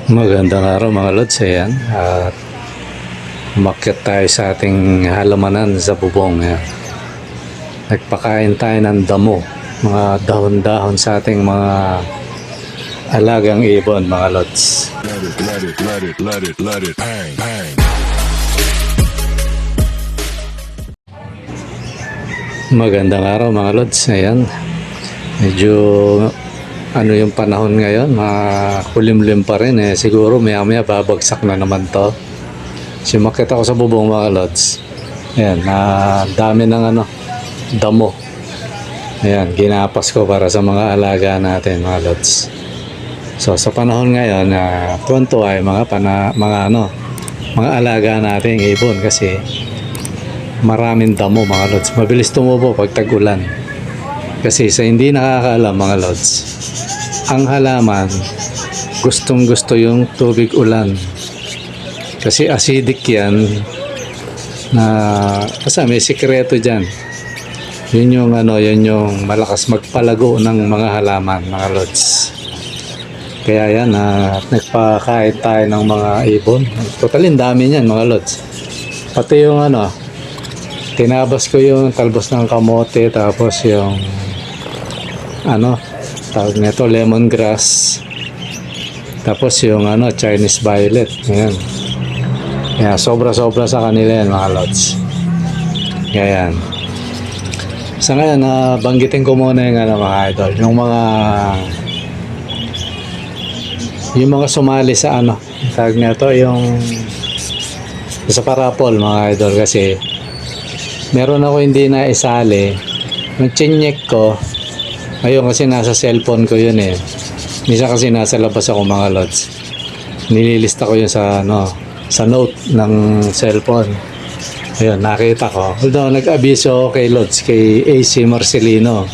Magandang araw mga lods, ayan. At umakyat tayo sa ating halamanan sa bubong. Ayan. Nagpakain tayo ng damo, mga dahon-dahon sa ating mga alagang ibon mga lods. Let it, bang, bang. Magandang araw mga lods, ayan. Medyo ano yung panahon ngayon, makulimlim pa rin eh. Siguro maya-maya babagsak na naman to. Sumakit ako sa bubong mga lods. Ayan, dami ng damo. Ayan, ginapas ko para sa mga alaga natin mga lods. So sa panahon ngayon, tuwan-tuwa ay mga alaga nating ibon kasi maraming damo mga lods. Mabilis tumubo pag tag-ulan. Kasi sa hindi nakakaalam mga lods, ang halaman gustong gusto yung tubig ulan. Kasi acidic yan na basta may sikreto dyan. Yun yung malakas magpalago ng mga halaman mga lods. Kaya yan, nagpakain tayo ng mga ibon. Totalin dami niyan mga lods. Pati yung tinabas ko yung talbos ng kamote, tapos yung tawag nito lemongrass, tapos yung Chinese violet. Ayan. Kaya sobra sa kanila yan mga lods. Kaya yan. Sa ngayon, banggitin ko muna yung mga idol, yung mga sumali sa tawag nito yung sa parapol mga idol, kasi meron ako hindi na isali. Yung chinyek ko ayun, kasi nasa cellphone ko yun eh. Minsan kasi nasa labas ako mga lods. Nililista ko yun sa note ng cellphone. Ayun, nakita ko. Although nag-abiso kay lods, kay AC Marcelino.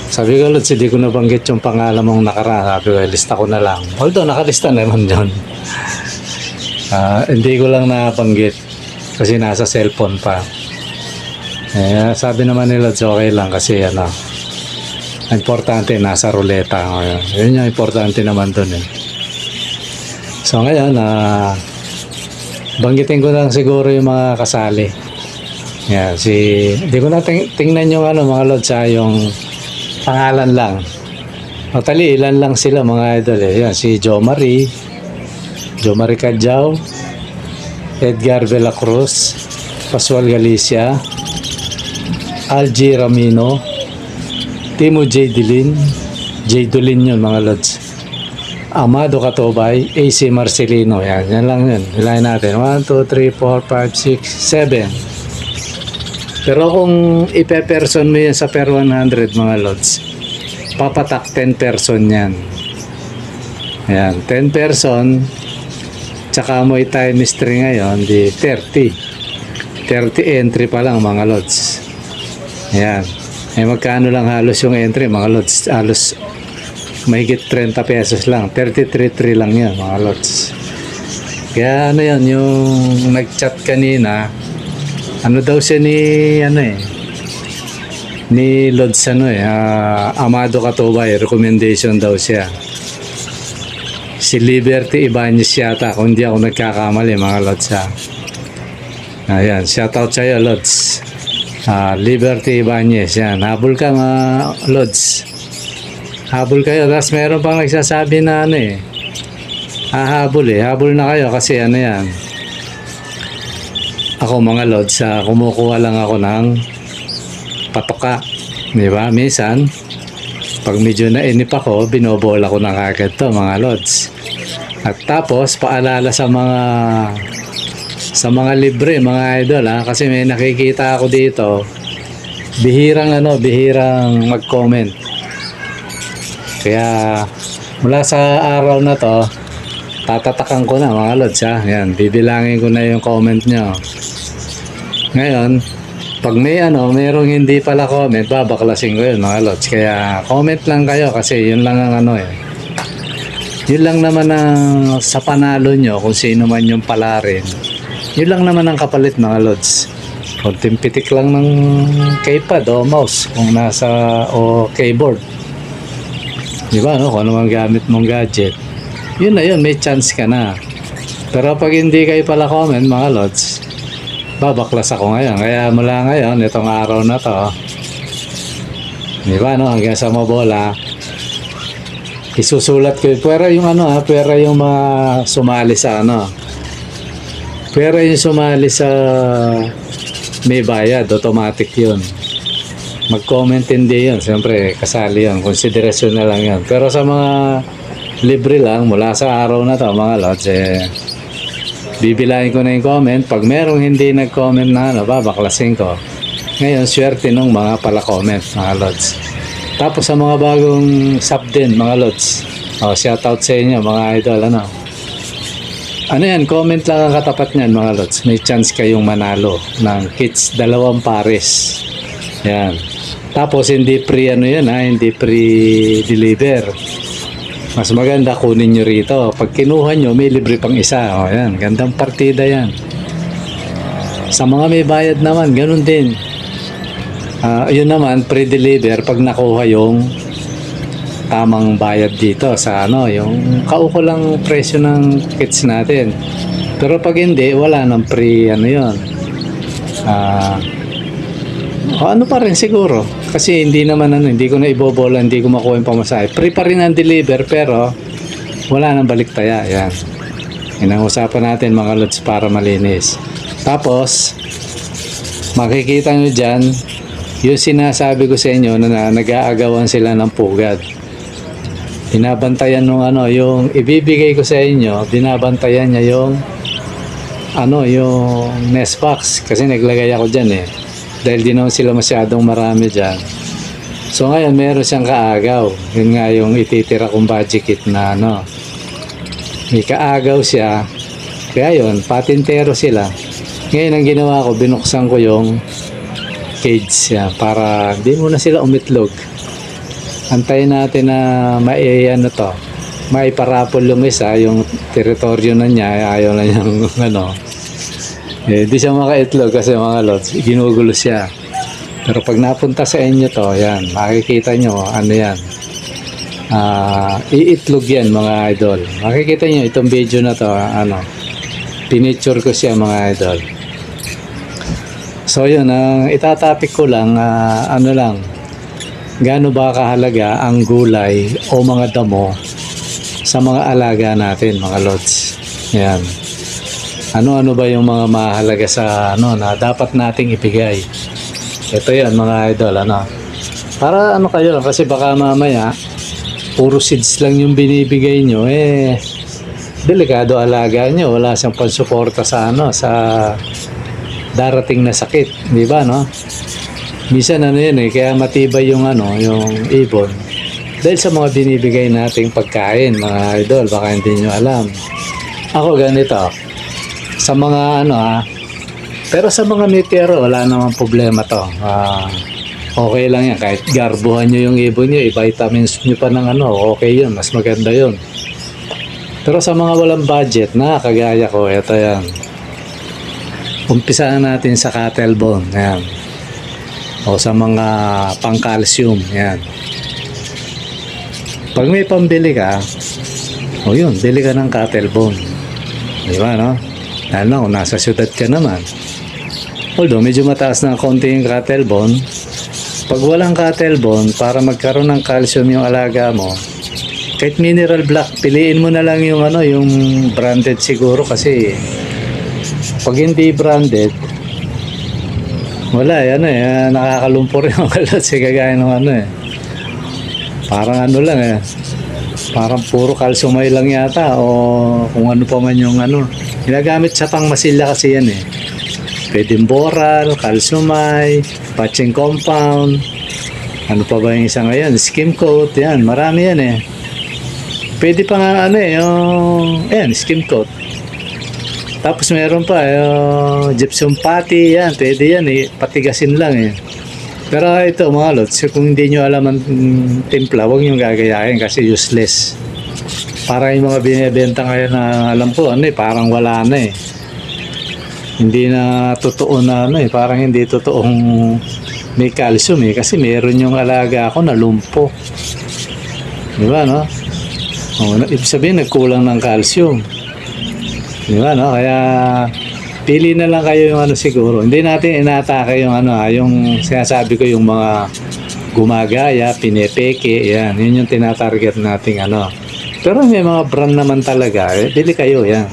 Sabi ko, lods, hindi ko nabanggit yung pangalan mong nakaraan. Sabi ko, lista ko na lang. Although nakalista naman yun. Hindi ko lang nabanggit kasi nasa cellphone pa. Sabi naman ni lods, okay lang kasi importante nasa ruleta ngayon. Yun yung importante naman dun eh. So ngayon, banggitin ko lang siguro yung mga kasali. Yan, di ko na tingnan yung mga lods, yung pangalan lang. Totally, ilan lang sila mga idol eh. Yan, si Jo Marie Cadjao, Edgar Velacruz, Pascual Galicia, Algie Ramino, Timo J. Dolin yun mga lods. Amado Catobay, AC Marcelino. Yan lang yun. Hilahin natin. 1, 2, 3, 4, 5, 6, 7. Pero kung ipe-person mo yan sa per 100 mga lods, papatak 10 person yan. Ayan, 10 person. Tsaka mo i-time string ngayon, di 30 entry pa lang mga lods. Ayan. Magkano lang halos yung entry mga lods? Halos mahigit 30 pesos lang. 33.3 lang yan mga lods. Kaya yun, yung nag-chat kanina, daw siya ni lods Amado Catobay, recommendation daw siya. Si Liberty Ibanez yata, kung hindi ako nagkakamali mga lods Ayan, shoutout sa'yo lods. Liberty Ibanez, yan. Habol ka mga lods. Habol kayo. Tapos meron pang nagsasabi na habol na kayo kasi yan. Ako mga lods, kumukuha lang ako ng patoka. Diba? Minsan, pag medyo nainip ako, binobola ko na kagad to mga lods. At tapos, paalala sa mga libre mga idol kasi may nakikita ako dito bihirang mag-comment, kaya mula sa araw na to tatatakan ko na mga lods yan, bibilangin ko na yung comment nyo. Ngayon pag mayroong hindi pala comment, babaklasin ko yun mga lods, kaya comment lang kayo kasi yun lang ang yun lang naman ang sa panalo nyo kung sino man yung palarin. Yun lang naman ang kapalit mga lods. Konting pitik lang ng keypad o mouse kung o keyboard. Di ba, kung ano mang gamit mong gadget. yun na yun, may chance ka na. Pero pag hindi kayo pala comment, mga lods, babaklas ako ngayon. Kaya mula ngayon, itong araw na to, di ba, no? Hanggang sa mabola, isusulat ko. Pwera yung ano, ha? Pwera yung mga sumali sa ano. Pwera yung sumali sa may bayad, automatic yun. Mag-comment hindi yun. Siyempre, kasali yun. Konsiderasyon na lang yun. Pero sa mga libre lang, mula sa araw na to, mga lods, bibilahin ko na yung comment. Pag merong hindi nag-comment na ano, babaklasin ko. Ngayon, swerte nung mga pala-comment, mga lods. Tapos sa mga bagong sub din, mga lods. Shoutout sa inyo, mga idol, ano. Ano yan, comment lang ang katapat niyan, mga lods. May chance kayong manalo ng kits 2 pares. Yan. Tapos hindi free ano yan, ha, hindi free deliver. Mas maganda kunin nyo rito. Pag kinuha nyo, may libre pang isa. O yan, gandang partida yan. Sa mga may bayad naman, ganun din. Yun naman, pre-deliver pag nakuha yung tamang bayad dito sa ano, yung kaukulang presyo ng kits natin. Pero pag hindi, wala nang pre ano yun. Ano pa rin siguro. Kasi hindi naman ano, hindi ko na ibobola, hindi ko makuha yung pamasahe. Free pa rin ang deliver pero wala nang baliktaya. Yan. Yan ang usapan natin, mga lods, para malinis. Tapos, makikita nyo dyan, yung sinasabi ko sa inyo na nag-aagawan sila ng pugad. Binabantayan nung ano, yung ibibigay ko sa inyo, binabantayan niya yung ano, yung nest box. Kasi naglagay ako dyan eh. Dahil di naman sila masyadong marami dyan. So ngayon meron siyang kaagaw. Yun nga yung ititira kong budget kit na ano. May kaagaw siya. Kaya yun, patintero sila. Ngayon ang ginawa ko, binuksan ko yung cage yan, para di muna sila umitlog. Antayin natin na ano to, maiparapol yung isa, yung teritoryo na niya, ayaw na niyang ano. Di siya makaitlog kasi, mga lods, ginugulo siya. Pero pag napunta sa inyo to, yan, makikita nyo, ano yan, iitlog yan, mga idol. Makikita nyo, itong video na to, ano, pinicture ko siya, mga idol. So yun, itatapik ko lang, ano lang, gaano ba kahalaga ang gulay o mga damo sa mga alaga natin, mga lods. Yan. Ano-ano ba yung mga mahalaga sa ano na dapat nating ibigay. Ito yan, mga idol, ano. Para ano kayo lang, kasi baka mamaya puro seeds lang yung binibigay nyo, delikado alaga nyo, wala siyang pansuporta sa ano, sa darating na sakit, di ba, no? Minsan ano yun kaya matibay yung ano, yung ibon. Dahil sa mga binibigay nating pagkain, mga idol, baka hindi nyo alam. Ako ganito, sa mga ano pero sa mga metero, wala namang problema to. Okay lang yan, kahit garbuhan nyo yung ibon nyo, i-vitamins nyo pa ng ano, okay yun, mas maganda yun. Pero sa mga walang budget na, kagaya ko, ito yan. Umpisaan natin sa cattle bone, yan. O sa mga pang-calcium, yan. Pag may pambili ka, o yun, bili ka ng cattle bone. Di ba, no? Lalo na kung nasa syudad ka naman. Although, medyo mataas na konti yung cattle bone. Pag walang cattle bone, para magkaroon ng calcium yung alaga mo, kahit mineral black, piliin mo na lang yung ano, yung branded siguro, kasi pag hindi branded, wala nakakalumpor yung kalat, kagaya ng ano parang ano lang parang puro calciumay lang yata, o kung ano pa man yung ano ginagamit sa pangmasilya kasi yan pwedeng boral, calciumay, patching compound, ano pa ba yung isa ngayon, skim coat, yan, marami yan pwede pa nga ano yung skim coat. Tapos meron pa gypsum putty, yan, pwede yan patigasin lang Pero ito, mga lods, kung hindi nyo alam ang timpla, huwag nyo gagayahin kasi useless. Para yung mga binibenta ngayon na alam ko, parang wala na Hindi na totoo na parang hindi totoong may calcium kasi meron yung alaga ako na lumpo. Di ba, no? Ibig sabihin, nagkulang ng calcium. Di ba, no? Kaya, pili na lang kayo yung ano siguro. Hindi natin inaatake yung ano, yung sinasabi ko yung mga gumagaya, pinepeke, yan. Yun yung tinatarget nating ano. Pero may mga brand naman talaga, bili kayo, yan.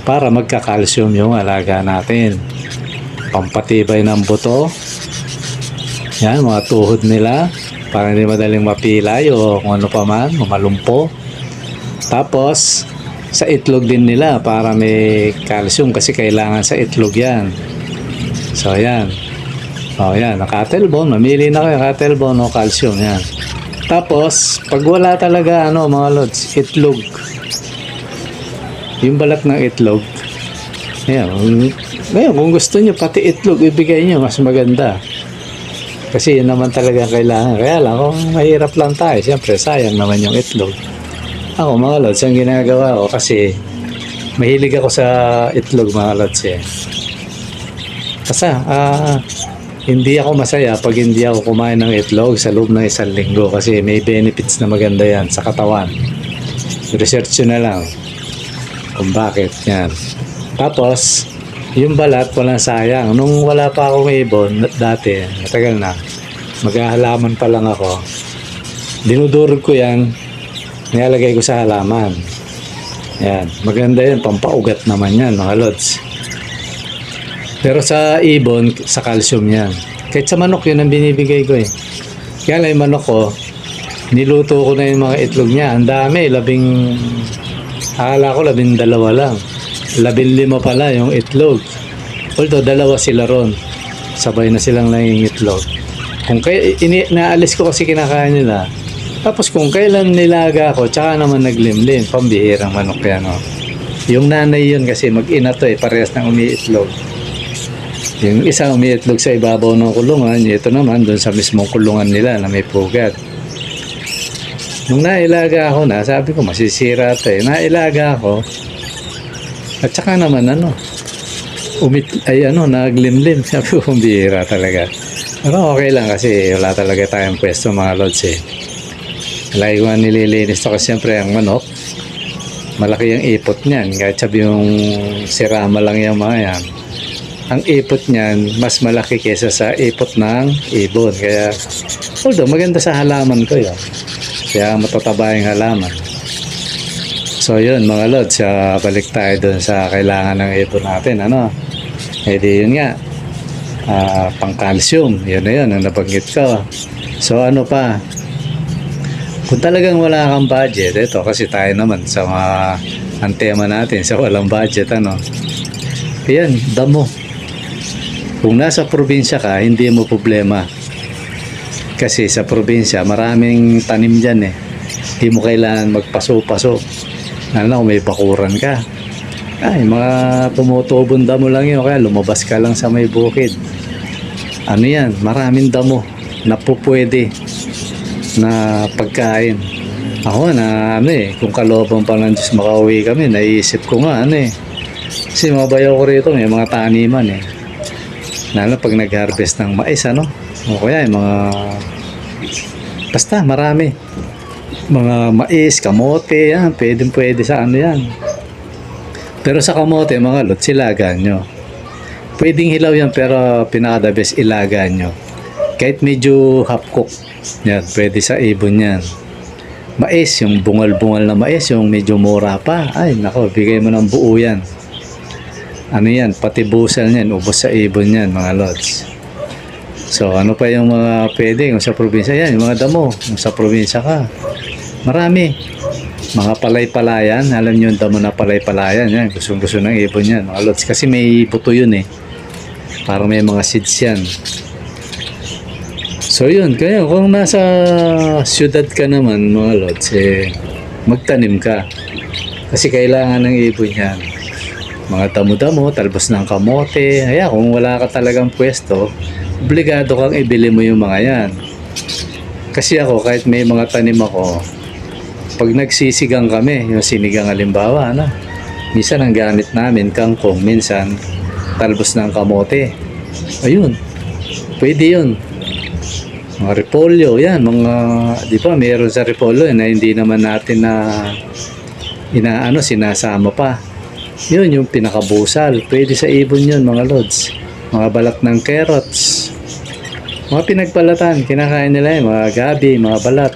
Para magka-calcium yung alaga natin. Pampatibay ng buto. Yan, mga tuhod nila. Para hindi madaling mapilay o kung ano pa man, malumpo. Tapos, sa itlog din nila para may calcium kasi kailangan sa itlog yan. So, yan. O, yan. Cattle bone. Mamili na kayo. Cattle bone o calcium. Yan. Tapos, pag wala talaga, mga lods, itlog. Yung balat ng itlog. Yan. Ngayon, kung gusto nyo, pati itlog, ibigay nyo. Mas maganda. Kasi yun naman talaga kailangan. Kaya lang, kung mahirap lang tayo, siyempre, sayang naman yung itlog. Ako, mga lods, ang ginagawa ko kasi mahilig ako sa itlog, mga lods, eh. Kasi, hindi ako masaya pag hindi ako kumain ng itlog sa loob ng 1 linggo kasi may benefits na maganda yan sa katawan. Research nyo na lang kung bakit yan. Tapos, yung balat, walang sayang. Nung wala pa akong ibon, dati, matagal na, maghahalaman pa lang ako, dinudurog ko yan, nilalagay ko sa halaman. Yan, maganda yan, pampaugat naman yan, mga lods. Pero sa ibon, sa calcium yan. Kahit sa manok, yun ang binibigay ko eh. Kaya lang yung manok ko, niluto ko na yung mga itlog niya. Ang dami, akala ko 12 lang. 15 pala yung itlog. Although, 2 sila ron. Sabay na silang nangingitlog. Kung naalis ko kasi kinakain nila. Tapos kung kailan nilaga ako, tsaka naman naglimlim. Pambihirang manok yan, no? Yung nanay yun kasi mag-ina to eh. Parehas na umiitlog. Yung isa umiitlog sa ibabaw ng kulungan. Ito naman doon sa mismong kulungan nila na may pugat. Nung nailaga ako na, sabi ko masisira to eh. Nailaga ako. At saka naman naglimlim. Sabi ko, bihira talaga. Pero okay lang kasi wala talaga tayong pwesto, mga lods eh. Lagi ko nga nililinis to kasi siyempre ang manok, malaki ang ipot niyan. Kahit sabi yung sirama lang yung mga yan, ang ipot niyan mas malaki kesa sa ipot ng ibon. Kaya, although maganda sa halaman ko yun. Kaya matataba yung halaman. So yun mga lods, balik tayo dun sa kailangan ng ibon natin. Eh di yun nga, pang calcium, yun na yun ang nabanggit ko. So ano pa, kung talagang wala kang budget, ito kasi tayo naman sa ang tema natin sa walang budget, yan, damo. Kung nasa probinsya ka, hindi mo problema. Kasi sa probinsya, maraming tanim dyan eh. Hindi mo kailangan magpaso-paso. Kung may bakuran ka. Ay, mga tumutubong damo lang yun. Kaya lumabas ka lang sa may bukid. Yan, maraming damo na pupwede na pagkain. Ako kung kalooban pa ng Diyos makauwi kami, naiisip ko nga, kasi mga bayaw ko rito, may mga taniman eh. Lalo pag nag-harvest ng mais, o kaya yung mga, basta marami. Mga mais, kamote, yan, pwede sa yan. Pero sa kamote, mga lot, silagan nyo. Pwedeng hilaw yan, pero pinaka the best ilagan nyo. Kahit medyo half cook, yan, pwede sa ibon yan. Mais, yung bungal-bungal na mais, yung medyo mura pa, ay nako, bigay mo ng buo yan. Yan, pati busal yan, ubos sa ibon yan, mga lods. So ano pa yung mga pwede kung sa probinsya, yan, yung mga damo, kung sa probinsya ka, marami. Mga palay-palayan, alam nyo yung damo na palay-palayan, yan, gusto ng ibon yan, mga lods, kasi may buto yun eh. Parang may mga seeds yan. So yun, kaya kung nasa syudad ka naman, mga lods, magtanim ka. Kasi kailangan ng ibon yan. Mga damo-damo, talbos ng kamote. Kung wala ka talagang pwesto, obligado kang ibili mo yung mga yan. Kasi ako, kahit may mga tanim ako, pag nagsisigang kami, yung sinigang halimbawa, minsan ang gamit namin, kangkong, minsan, talbos ng kamote. Ayun, pwede yun. Mga repolyo, yan, mga, di ba, meron sa repolyo na hindi naman natin na sinasama pa. Yun, yung pinakabusal. Pwede sa ibon yun, mga lods. Mga balat ng carrots. Mga pinagbalatan, kinakain nila yun, mga gabi, mga balat.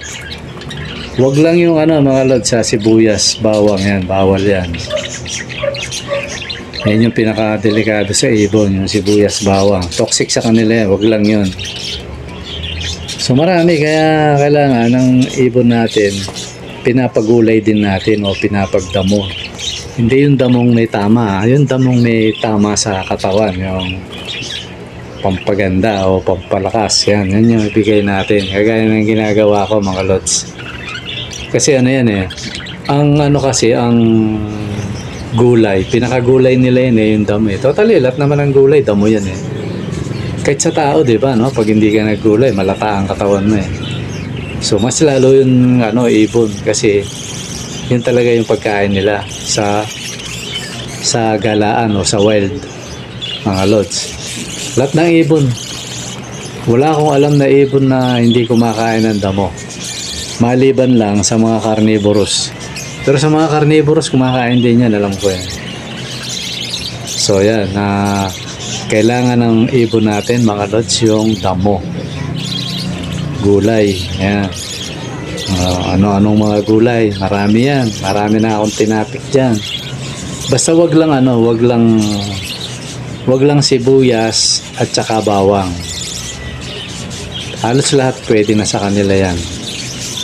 Huwag lang yung mga lods sa sibuyas, bawang yan, bawal yan. Yan yung pinakadelikado sa ibon, yung sibuyas, bawang. Toxic sa kanila yan, huwag lang yun. So marami, kaya kailangan ng ibon natin, pinapagulay din natin o pinapagdamo. Hindi yung damong may tama, yung damong may tama sa katawan, yung pampaganda o pampalakas, yan yung ibigay natin. Kagaya ng ginagawa ko, mga lods. Kasi yan ang ang gulay, pinakagulay nila yan yung damo. Totally, lahat naman ng gulay, damo yan Kahit sa tao, di ba, no? Pag hindi ka naggulay, malata ang katawan mo So, mas lalo yung ibon kasi yun talaga yung pagkain nila sa galaan o sa wild, mga lods. Lahat ng ibon, wala akong alam na ibon na hindi kumakain ng damo. Maliban lang sa mga carnivorous. Pero sa mga carnivorous, kumakain din yan, alam ko yan. So, yan, kailangan ng ibon natin, mga lods, yung damo. Gulay, yan. Ano-anong mga gulay, marami yan. Marami na akong tinapik dyan. Basta wag lang sibuyas at saka bawang. Halos lahat pwede na sa kanila yan.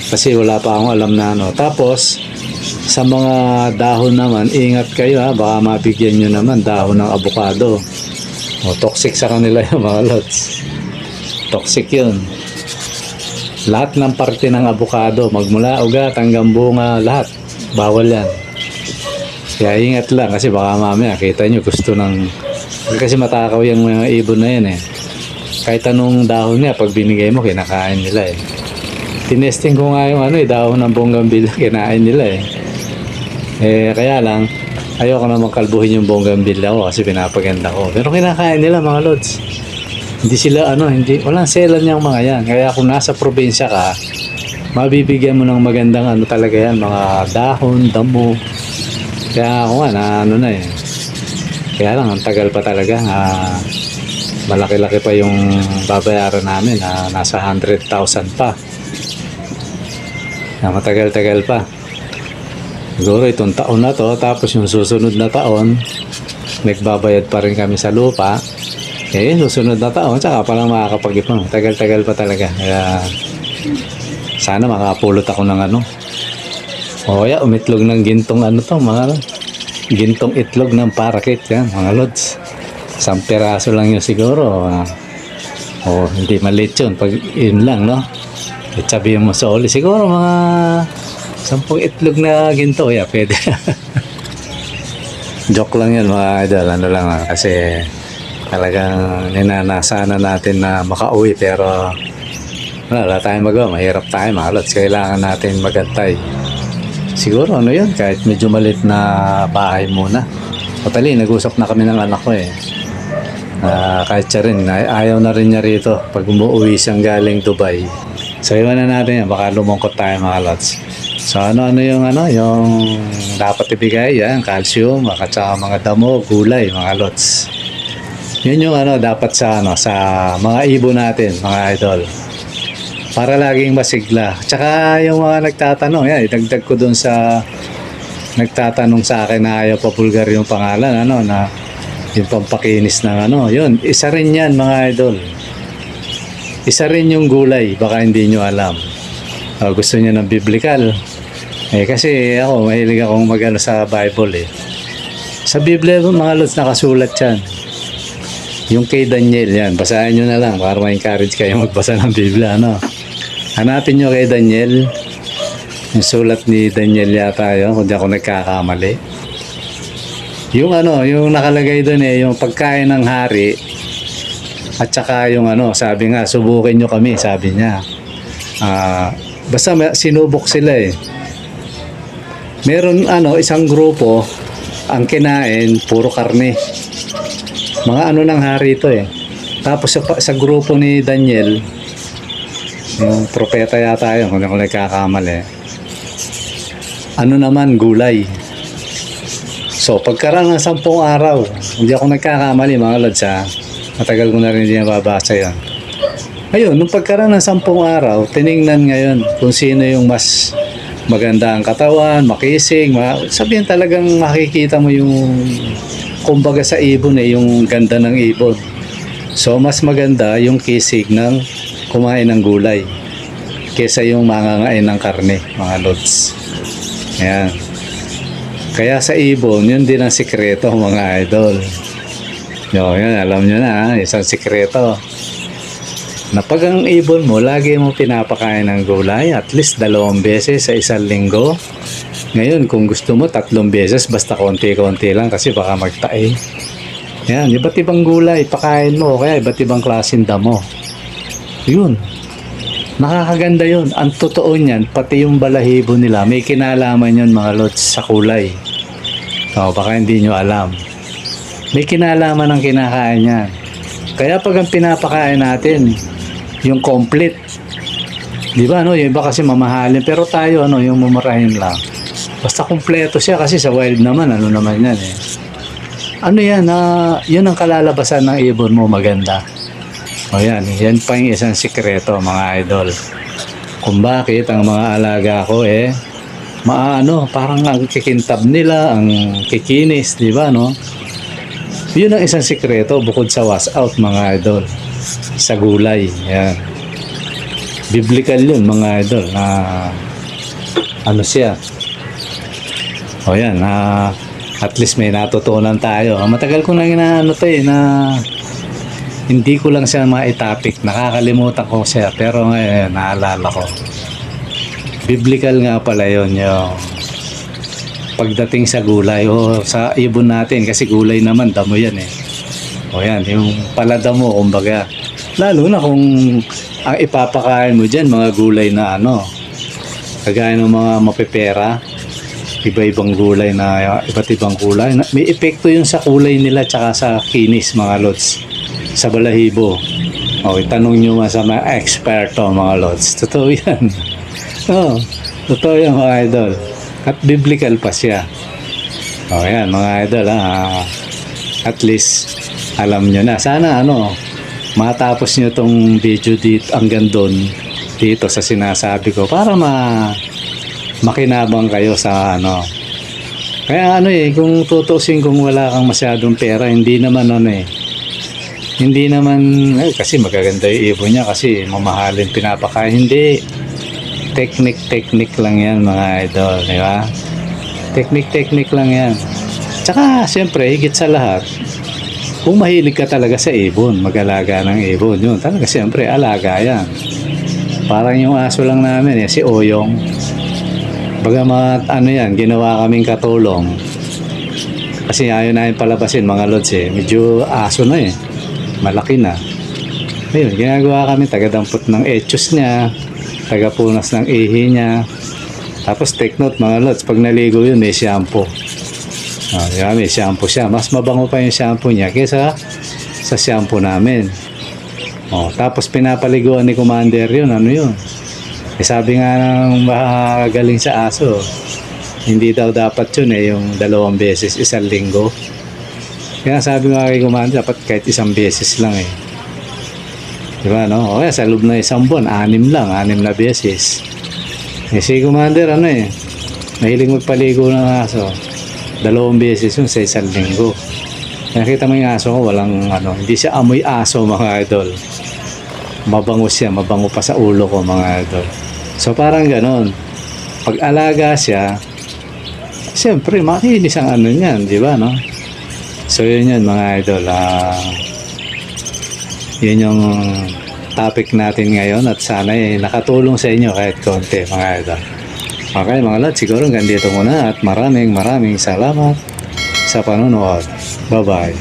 Kasi wala pa akong alam na Tapos, sa mga dahon naman, ingat kayo baka mabigyan nyo naman dahon ng avocado. Toxic sa kanila yung mga lods. Toxic yun. Lahat ng parte ng avocado, magmula ugat hanggang bunga, lahat. Bawal yan. Kaya ingat lang kasi baka mamaya kita nyo gusto kasi matakaw yung mga ibon na yan Kahit anong dahon niya, pag binigay mo, kinakain nila Tinesting ko nga yung dahon ng bougainvillea, kinain nila kaya lang, ayoko naman kalbuhin yung bougainvillea ko kasi pinapaganda ko. Pero kinakain nila, mga lods. Hindi sila walang selan yung mga yan. Kaya kung nasa probinsya ka, mabibigyan mo ng magandang talaga yan, mga dahon, damo. Kaya ako nga Kaya lang, ang tagal pa talaga. Malaki-laki pa yung babayaran namin, nasa 100,000 pa. Matagal-tagal pa. Siguro itong taon na to, tapos yung susunod na taon, nagbabayad pa rin kami sa lupa. Susunod na taon, tsaka palang makakapag-ipon. Tagal-tagal pa talaga. Kaya, sana makapulot ako ng umitlog ng gintong gintong itlog ng parakit yan, mga lods. 1 piraso lang yun siguro. Hindi maliit yun. Pag yun lang, no? Sabihin mo sa uli, siguro mga 10 itlog na ginto, pwede. Joke lang yan, mga idol. Kasi talagang ninanasana natin na makauwi, pero wala tayong magawa. Mahirap tayo, mga lods. Kailangan natin magantay. Siguro kahit medyo malit na bahay muna. Totally, nag-usap na kami ng anak ko kahit siya rin, ayaw na rin niya rito pag umuwi siyang galing Dubai. So iwan na natin yan, baka lumungkot tayo, mga lods. So yung dapat ibigay yan, calcium, at saka mga damo, gulay, mga lods. Yun yung dapat sa mga ibon natin, mga idol. Para laging masigla. Tsaka yung mga nagtatanong, idagdag ko dun sa nagtatanong sa akin na ayaw papulgar yung pangalan, na yung pampakinis ng yun. Isa rin yan, mga idol. Isa rin yung gulay, baka hindi nyo alam. Gusto nyo ng biblical. Kasi ako, mahilig akong sa Bible Sa Biblia, mga lods, nakasulat yan. Yung kay Daniel, yan. Basahin nyo na lang para ma-encourage kayo magbasa ng Biblia, Hanapin nyo kay Daniel. Yung sulat ni Daniel yata yun, kung di ako nagkakamali. Yung yung nakalagay doon yung pagkain ng hari. At saka yung sabi nga, subukin nyo kami, sabi niya. Basta sinubok sila Meron isang grupo, ang kinain, puro karne. Mga ng hari ito Tapos sa grupo ni Daniel, Yung propeta yata yun, kung ako nagkakamali. Ano naman, gulay. So, pagkaraan ng 10 araw, hindi ako nagkakamali mga lods ha. Matagal ko na rin hindi nababasa yan. Ayun, nung pagkaraan ng 10 araw, tiningnan ngayon kung sino yung mas maganda ang katawan, makisig, sabihin talagang makikita mo yung, kumbaga sa ibon yung ganda ng ibon. So, mas maganda yung kisig ng kumain ng gulay kesa yung mangangain ng karne, mga lods. Ayan. Kaya sa ibon, yun din ang sikreto mga idol. Yan, alam nyo na, isang sikreto. Na pag ang ibon mo, lagi mo pinapakain ng gulay, at least 2 beses sa isang linggo. Ngayon, kung gusto mo, 3 beses, basta konti-konti lang kasi baka magtae. Yan, iba't ibang gulay, pakain mo, kaya iba't ibang klaseng damo. Yun. Nakakaganda yun. Ang totoo niyan, pati yung balahibo nila, may kinalaman yun mga lods sa kulay. O, baka hindi nyo alam. May kinalaman ang kinakain yan. Kaya pag ang pinapakain natin, yung complete. Di ba, no? Yung iba kasi mamahalin. Pero tayo, yung mumurahin lang. Basta kumpleto siya kasi sa wild naman, ano naman yan eh. Ano yan, yun ang kalalabasan ng ibon mo, maganda. O yan pa yung isang sikreto mga idol. Kung bakit ang mga alaga ko parang ang kikintab nila, ang kikinis, di ba, no? Yun ang isang sikreto bukod sa wash out mga idol. Sa gulay, yan. Biblical yun mga idol na ano siya. O yan, at least may natutunan tayo. Matagal ko na inaano to na hindi ko lang siya ma-topic. Nakakalimutan ko siya. Pero ngayon, naalala ko. Biblical nga pala yun yung pagdating sa gulay. O sa ibon natin. Kasi gulay naman, damo yan eh. O yan, yung paladamo, kumbaga. Lalo na kung ang ipapakain mo dyan, mga gulay na kagaya ng mga mapepera. Iba-ibang gulay na iba't ibang kulay. May epekto yun sa kulay nila tsaka sa kinis mga lods. Sa balahibo. Okay, tanong nyo sa mga eksperto mga lods. Totoo yan. Totoo yan mga idol. At biblical pa siya. Yan mga idol at least alam nyo na. Sana matapos nyo tong video dito hanggang doon dito sa sinasabi ko para makinabang kayo sa Kaya kung tutusin kung wala kang masyadong pera, hindi naman hindi naman, kasi magaganda yung ibon niya kasi mamahalin pinapakain. Hindi. Technique lang yan mga idol, di ba? Technique lang yan. Tsaka, siyempre, higit sa lahat, kung mahilig ka talaga sa ibon, mag-alaga ng ibon, yun, talaga siyempre, alaga yan. Parang yung aso lang namin, si Oyong. Bagamat, yan, ginawa kaming katulong. Kasi ayaw namin palabasin, mga lods medyo aso na malaki na. Ayun, ginagawa kami, tagadampot ng etyos niya, tagapunas ng ihi niya. Tapos take note mga lods, pag naligo yun, may shampoo. May shampoo siya. Mas mabango pa yung shampoo niya kaysa sa shampoo namin. Tapos pinapaliguan ni Commander yun, yun. Sabi nga ng magaling sa aso, hindi daw dapat yun yung 2 beses isang linggo. Kaya sabi nga kay Commander, dapat kahit 1 beses lang diba no? Kaya sa loob na 1 buwan, 6 na beses. Si Commander mahilig magpaligo ng aso. 2 beses yun sa 1 linggo. Nakita mo yung aso ko, walang hindi siya amoy aso mga idol. Mabango siya, mabango pa sa ulo ko mga idol. So parang ganon. Pag alaga siya, siyempre makinis ang niyan, di ba no? So yun mga idol. Yun yung topic natin ngayon at sana nakatulong sa inyo kahit konti mga idol. Okay mga lads, siguro hanggang dito muna at maraming salamat sa panonood. Bye bye.